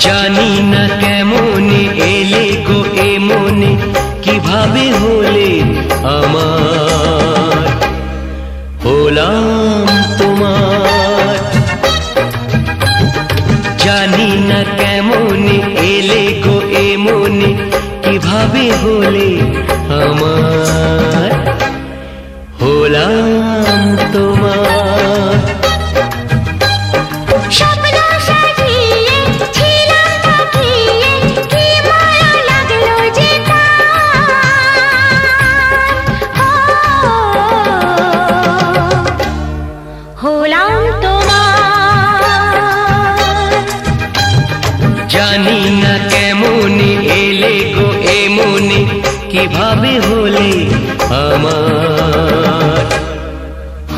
জানি না কেমনে এলে গো এ মনে, কিভাবে হলে আমার, হলাম তোমার। জানি না কেমনে এলে গো এ মনে, কিভাবে হলে আমার, হলাম তোমার। জানি না কেমনে এলে গো এ মনে, কিভাবে হলে আমার,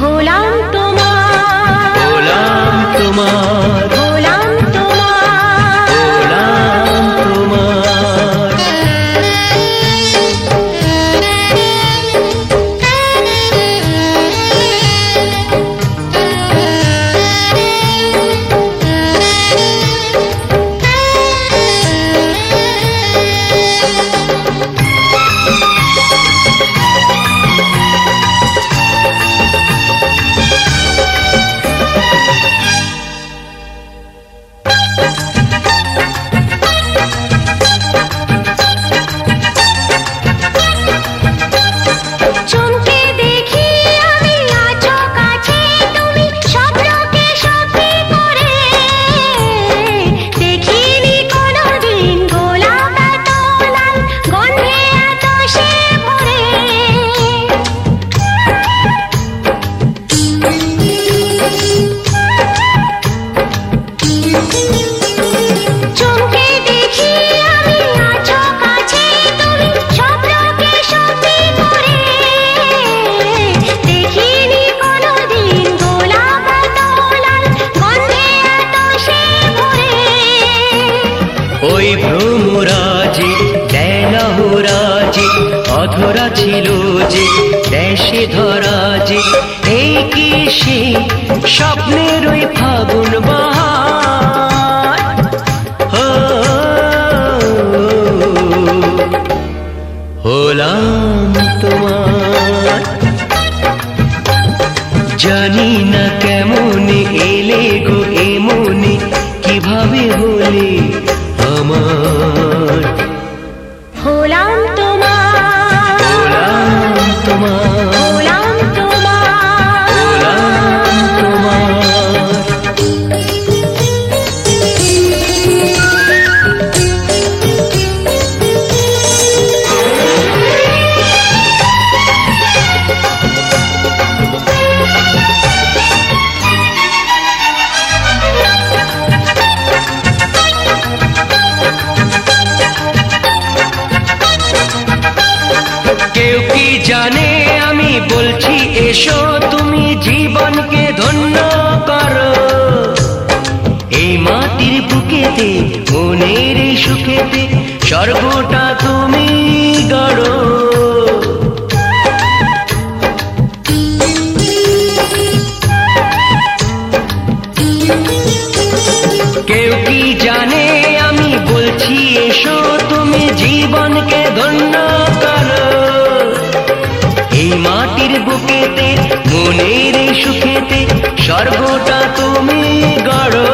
হলাম তোমার, হলাম তোমার, হলাম তোমার, হলাম তোমার। ওই ভ্রমরাজি দেলাহরাজি অধরা ছিল যে দেশে ধরা যে, এই কি সে স্বপ্নের ওই ফাগুন বাহার, হলাম তোমার। জানি না কেমনে এলে গো এ মনে, কিভাবে হলে আমার, হলাম তোমার, হলাম তোমার, হলাম তোমার, হলাম তোমার। কেউ কি জানে আমি বলছি এসো, তুমি জীবনকে ধন্য করো। এই মাটির বুকেতে মনের এই সুখেতে স্বর্গটা তুমি গড়ো। কেউ কি জানে আমি বলছি এসো, তুমি জীবনকে ধন্য করো। এই মাটির বুকেতে মনের এই সুখেতে স্বর্গটা তুমি গড়ো।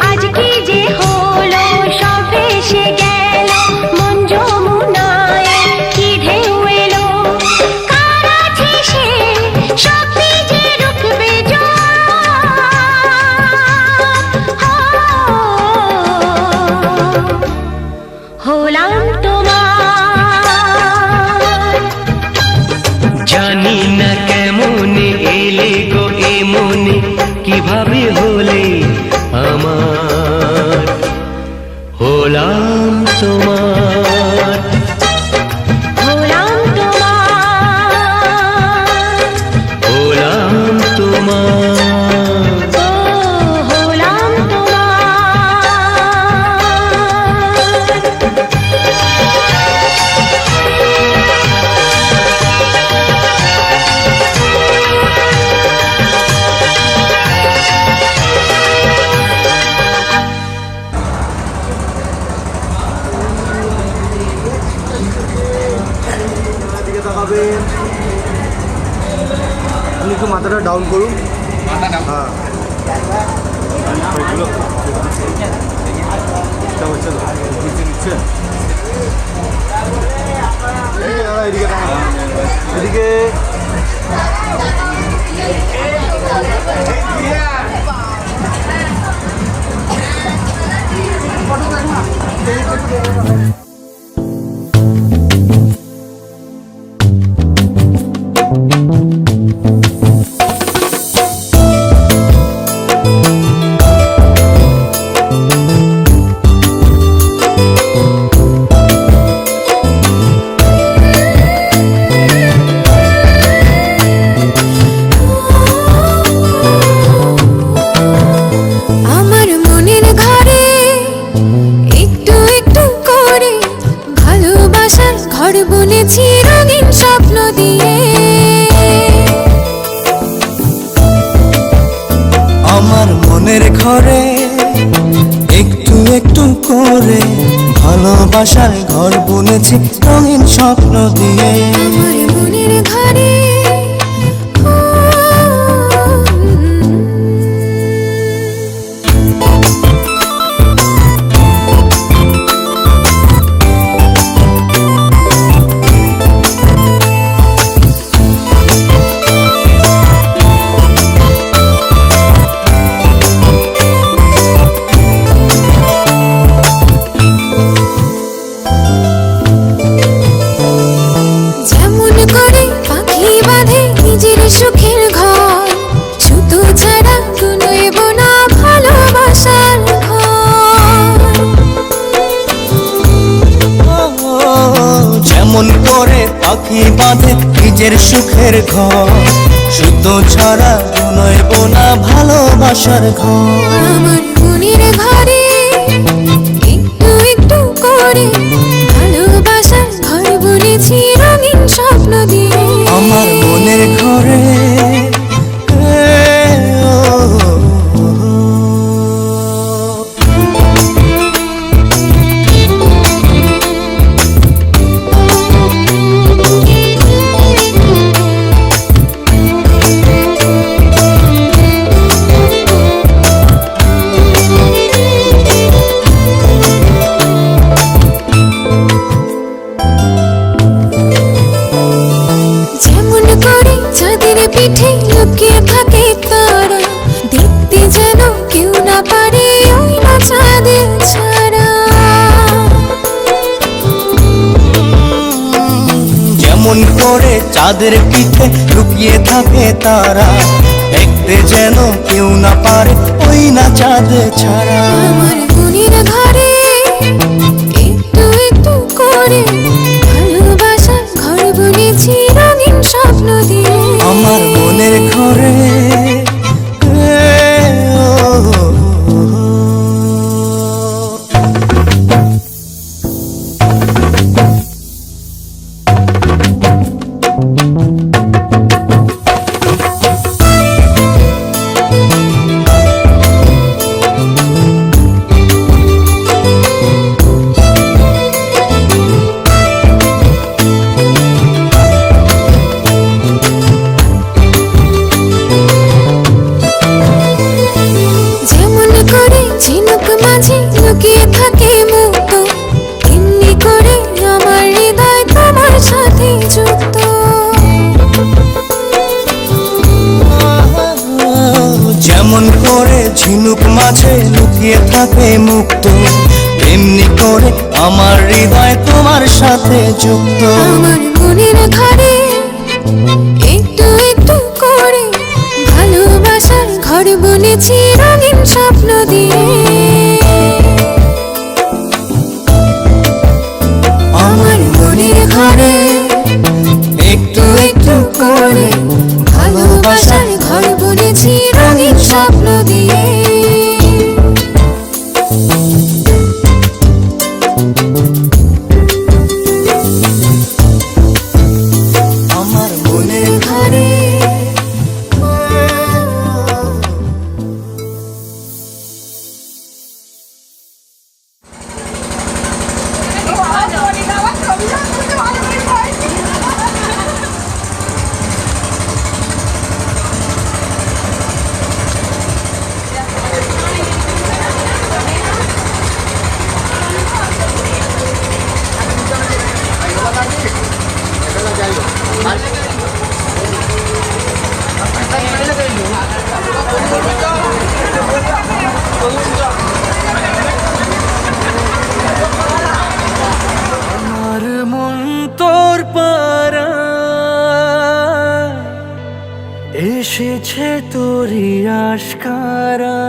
আজ কি যে হলো সব ভেসে গেল, মন যমুনায় কি ঢেউ এলো, কার আছে সে শক্তি যে রুখবে হলাম তোমার। জানি না কেমনে এলে গো এ মনে, কিভাবে হলে মাথাটা ডাউন করুন। হ্যাঁ ওইগুলো এটা হচ্ছে তো নিচে নিচ্ছে। এদিকে দাঁড়া, এদিকে দাঁড়া, এদিকে। আমার মনের ঘরে একটু একটু করে ভালোবাসার ঘর বুনেছি রঙিন স্বপ্ন দিয়ে। আমার মনের ঘরে একটু একটু করে ভালোবাসার ঘর বুনেছি রঙিন স্বপ্ন দিয়ে। আমার মনের ঘরে যেমন করে পাখি বাঁধে নিজের সুখের ঘর, সুতো ছাড়া কুনোইব না ভালোবাসার ঘর। যেমন করে পাখি বাঁধে নিজের সুখের ঘর, শুধু ছাড়া নয়ব না ভালোবাসার ঘর। আমার মনের ঘরে একটু একটু করে ভালোবাসার ঘর বুনেছি রঙিন স্বপ্ন দিয়ে। আমার মনের ঘরে যেমন করে চাঁদের পিঠে লুকিয়ে থাকে তারা, দেখতে যেন কেউ না পারে ওই না চাঁদের ছাড়া। যেমন করে চাঁদের পিঠে লুকিয়ে থাকে তারা, দেখতে যেন কেউ না পারে ওই না চাঁদ ছাড়া। আমার মনের ঘরে একটু একটু করে ভালোবাসার ঘর বুনেছি রঙিন স্বপ্ন দিয়ে। আমার মনের ঘরে যেমন করে ঝিনুক মাঝে লুকিয়ে থাকে মুক্ত, এমনি করে আমার হৃদয় তোমার সাথে যুক্ত। যেমন করে ঝিনুক মাঝে লুকিয়ে থাকে মুক্ত, এমনি করে আমার হৃদয় তোমার সাথে যুক্ত। আমার মনের ঘরে একটু একটু করে ভালোবাসার ঘর বুনেছি রঙিন স্বপ্ন দিয়ে। আমার মনের ঘরে একটু একটু করে ভালোবাসার ঘর বুনেছি রঙিন স্বপ্ন দিয়ে। আমার মনের ঘরে এসেছে তোরি আশকারায়,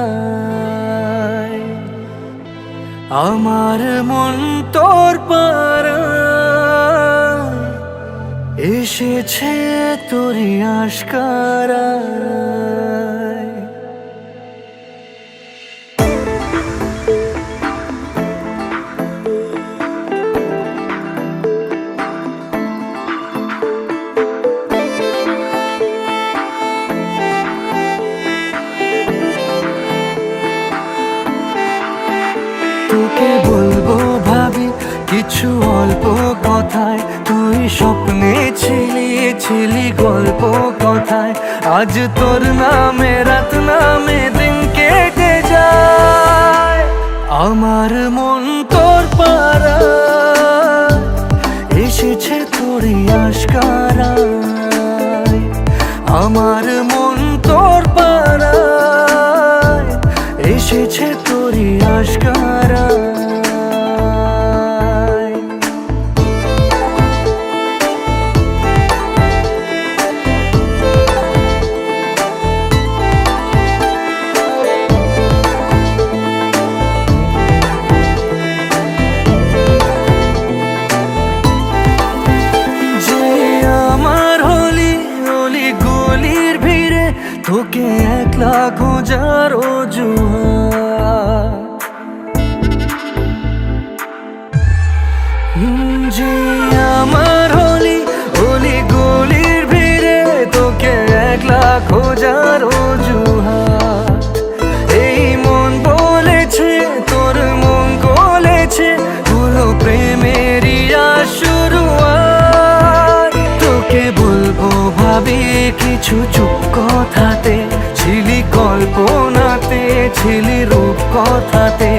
আমার মন তোর পাড়ায় এসেছে তোরি আশকারায়। তোকে বলবো ভাবি কিছু অল্প কথায়, তুই স্বপ্নে ছিলি গল্প কথায়। আজ তোর নামে রাত নামে দিন কেটে যায়, আমার মন তোর পাড়ায় এসেছে তোরি আশকারায়, আমার মন তোর পাড়ায় এসেছে তোরি আশকারায়। যে আমার হলি অলি গলির ভিড়ে তোকে একলা খোঁজার অজুহাত, যে আমার হলি অলি গলির ভিড়ে তোকে একলা খোঁজার অজুহাত। এই মন বলেছে তোর মন গলেছে, হলো প্রেমেরই শুরুয়াত। তোকে বলবো ভাবি কিছু চুপ কথাতে, ছিলি কল্পনাতে ছিলি রূপ কথাতে।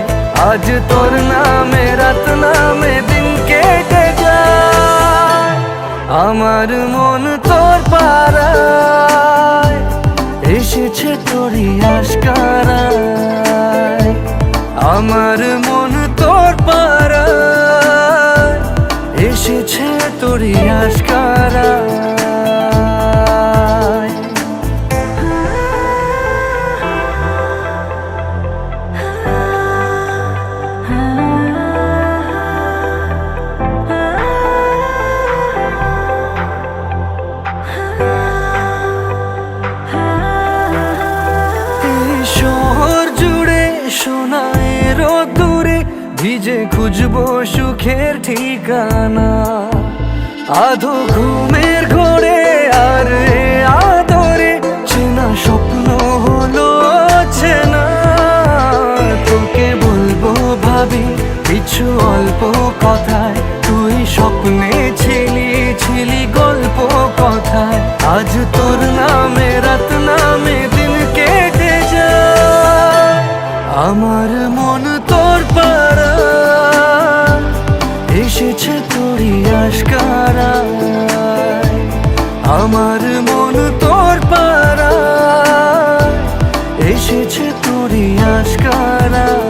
আজ তোর নামে রাত নামে দিন কেটে যায়, আমার মন তোর পাড়ায় এসেছে তোরি আশকারায়, আমার মন তোর পাড়ায় এসেছে তোরি আশকারায়। শহর জুড়ে সোনায় রোদ্দুরে ভিজে খুঁজবো সুখের ঠিকানা, আধো ঘুমের ঘোরে আর এ আদরে চেনা স্বপ্ন হলো চেনা। তোকে বলবো ভাবি কিছু অল্প কথায়, তুই স্বপ্নে ছিলি গল্প কথায়। আজ তোর নামে রাত নামে দিন কেটে যায়, আমার মন তোর পাড়ায় এসেছে তোরি আশকারায়, আমার মন তোর পাড়ায় এসেছে তোরি আশকারায়।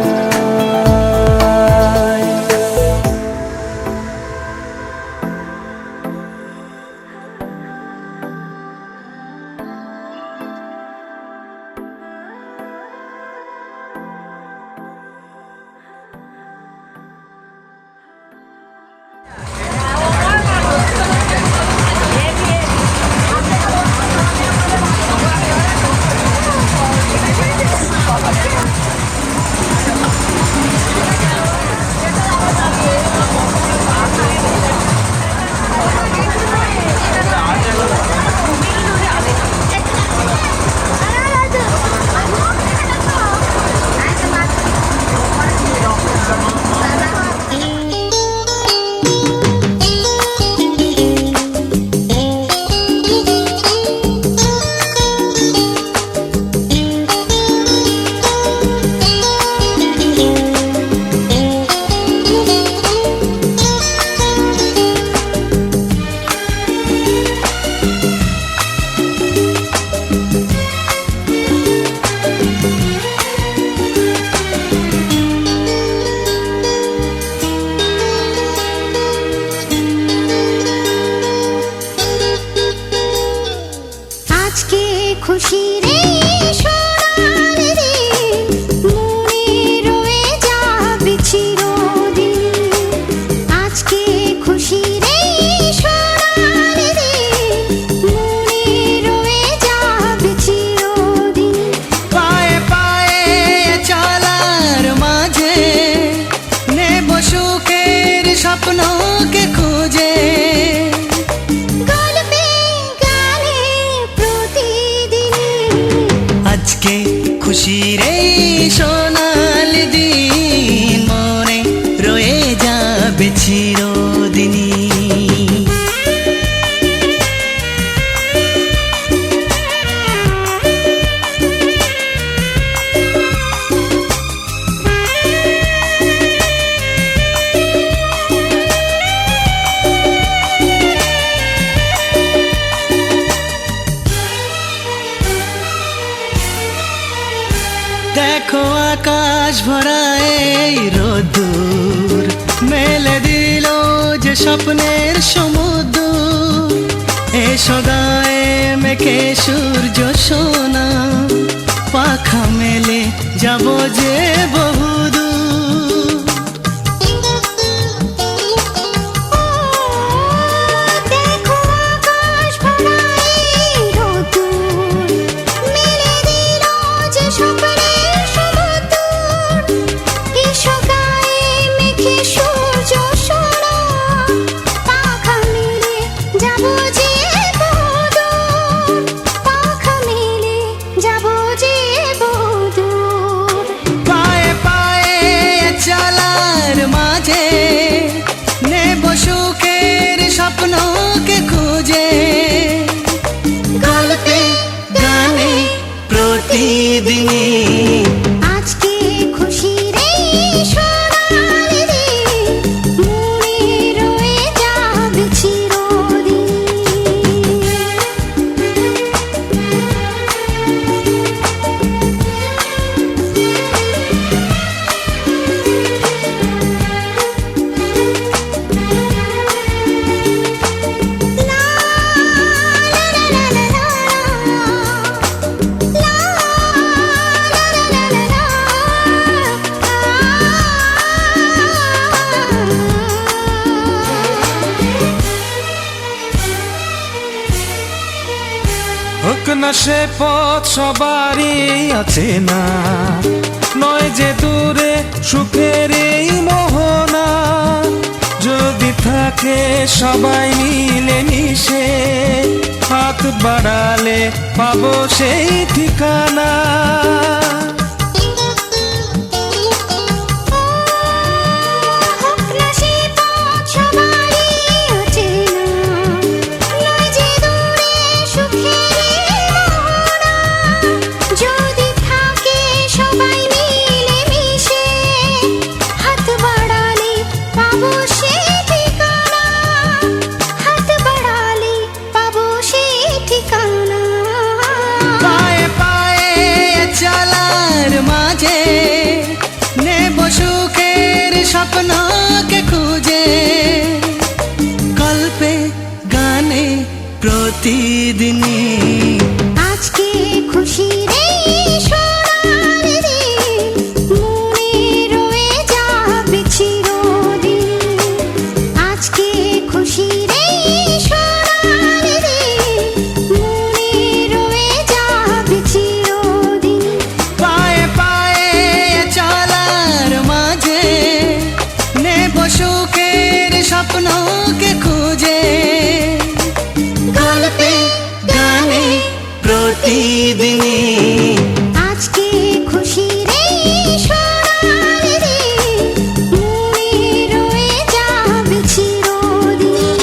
গায়ে রোদুর মেলে দিল যে স্বপ্নের সমুদ্র। এসো গায়ে মেখে সূর্য সোনা, পাখা মেলে যাব যে বহুদূর। দেখো আকাশ ভরাই রোদুর, মেলে দিল যে স্বপ্নের সমুদ্র। এসো গায়ে মেখে সূর্য সোনা, পাখা মেলে যাব যে বহুদূর, পাখা মেলে যাব যে বহুদূর। পায়ে পায়ে চলার মাঝে নেব সুখের স্বপ্নকে খুঁজে। গল্পে গানে প্রতিদিনই আজকে খুশির এই সোনালি দিন, মনে রয়ে যাবে চিরদিন। হোক না সে পথ সবারই আছে না, নয় যে দূরে সুখের এই মোহনা। যদি থাকে সবাই মিলে মিশে, হাত বাড়ালে পাবো সেই ঠিকানা। হোক না সে পথ সবারই অচেনা, নয় যে দূরে সুখের এই মোহনা। যদি থাকে সবাই মিলে মিশে, হাত বাড়ালে পাবো সেই ঠিকানা, হাত বাড়ালে পাবো সেই ঠিকানা। পায়ে পায়ে চলার মাঝে নেব সুখের স্বপ্নকে খুঁজে। গল্পে গানে প্রতিদিনই আজকে খুশির এই সোনালি দিন, মনে রয়ে যাবে চিরদিন। আজকে খুশির এই সোনালি দিন, মনে রয়ে যাবে চিরদিন। পায়ে পায়ে চলার মাঝে নেব সুখের স্বপ্নকে খুঁজে। গল্পে গানে প্রতিদিনই আজকে খুশির এই সোনালি দিন, মনে রয়ে যাবে চিরদিন।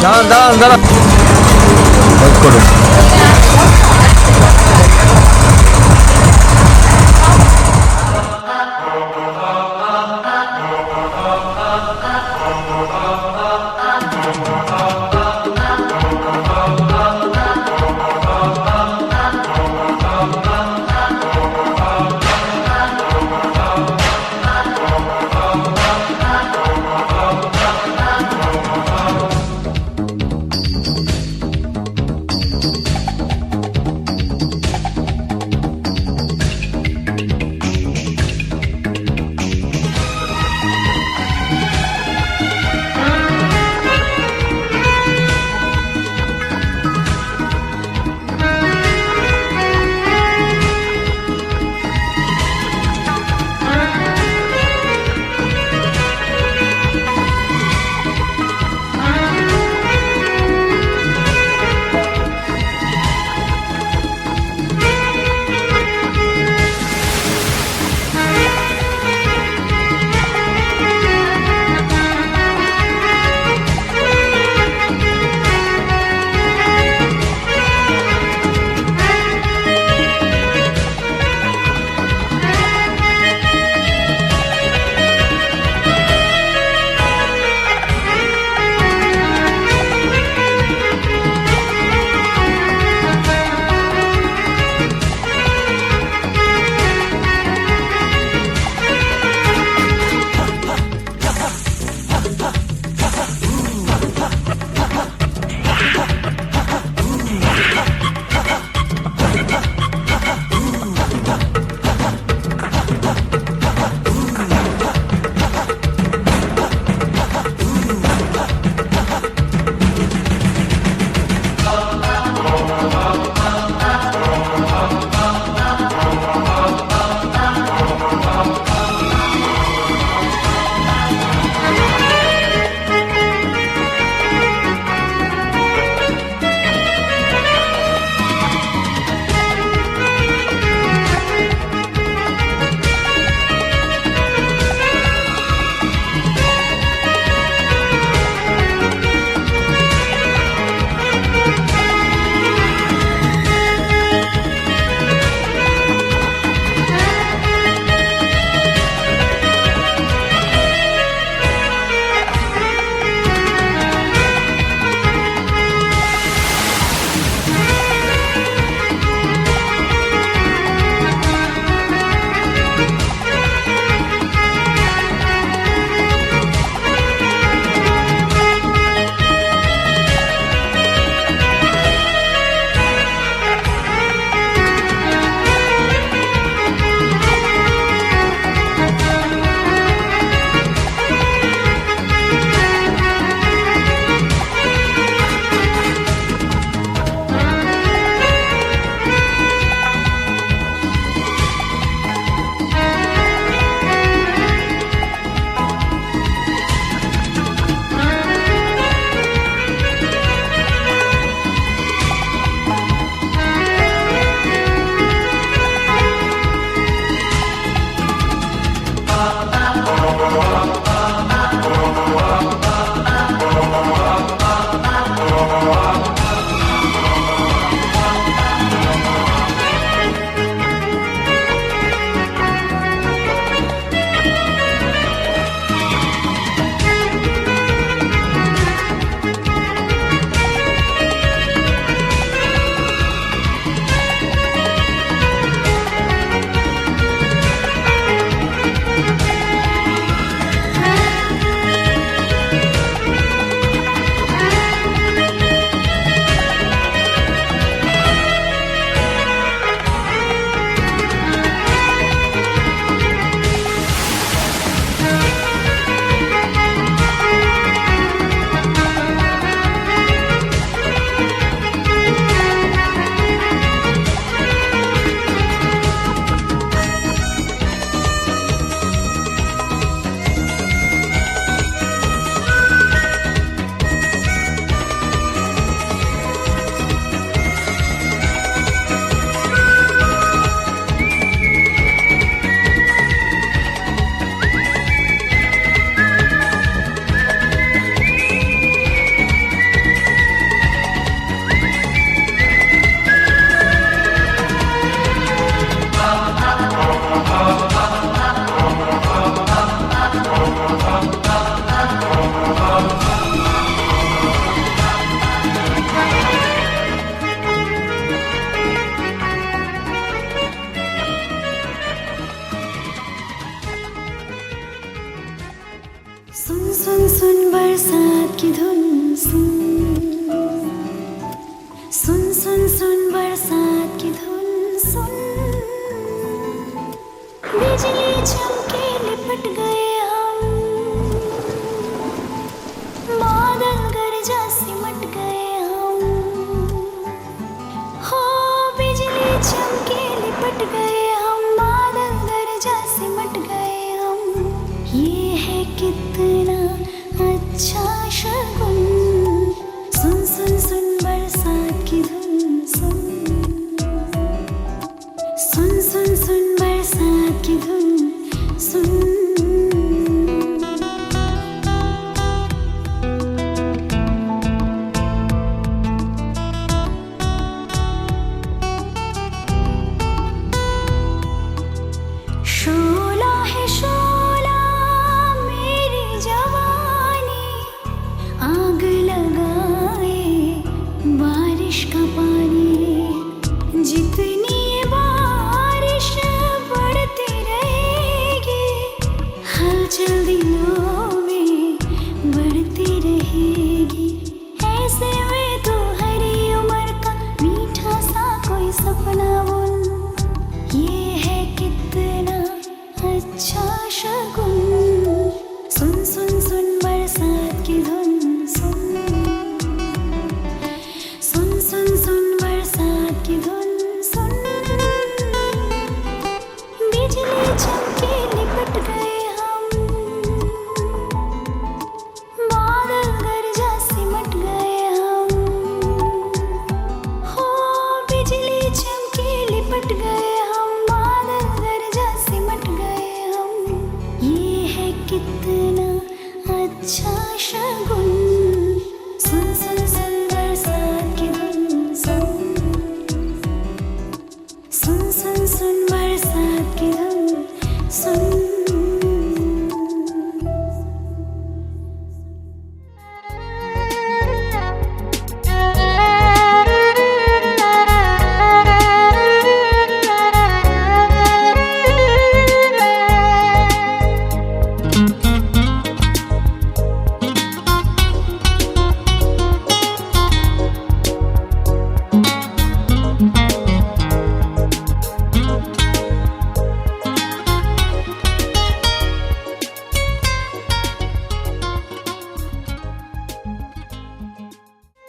দাঁড়ান দাঁড়ান দাঁড়ান, ওয়েট করুন। बिजली चमके लिपट गए हम, बादल गरजा सिमट गए हम। हो बिजली चमके लिपट गए हम, बादल गरजा सिमट गए हम। ये है कितना अच्छा शगुन, सुन सुन सुन बरसात की धुन, सुन सुन सुन सुन बरसात की धुन, सुन। शोला है शोला मेरी जवानी, आग लगाए बारिश का पानी। जितनी बारिश बढ़ती रहेगी, हलचल दिलों में बढ़ती रहेगी। ऐसे में तो हरी उम्र का मीठा सा कोई सपना